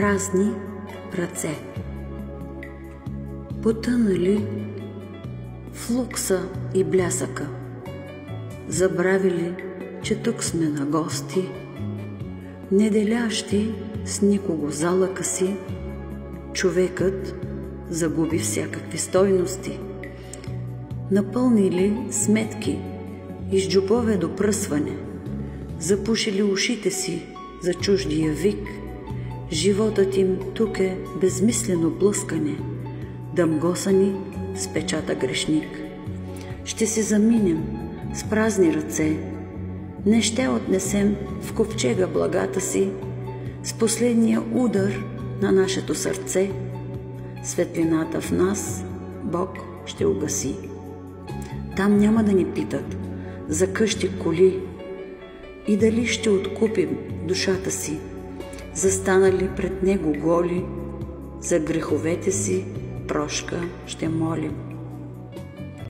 празни ръце. Потънали в лукса и блясъка, забравили, че тук сме на гости, не делящи с никого залъка си, човекът загуби всякакви стойности. Напълнили сметки и с джобове до пръсване, запушили ушите си за чуждия вик, животът им тук е безмислено блъскане, дъмгосани с печата грешник. Ще се заминем с празни ръце, не ще отнесем в ковчега благата си, с последния удар на нашето сърце, светлината в нас Бог ще угаси. Там няма да ни питат за къщи, коли и дали ще откупим душата си, застанали пред Него голи, за греховете си прошка ще молим.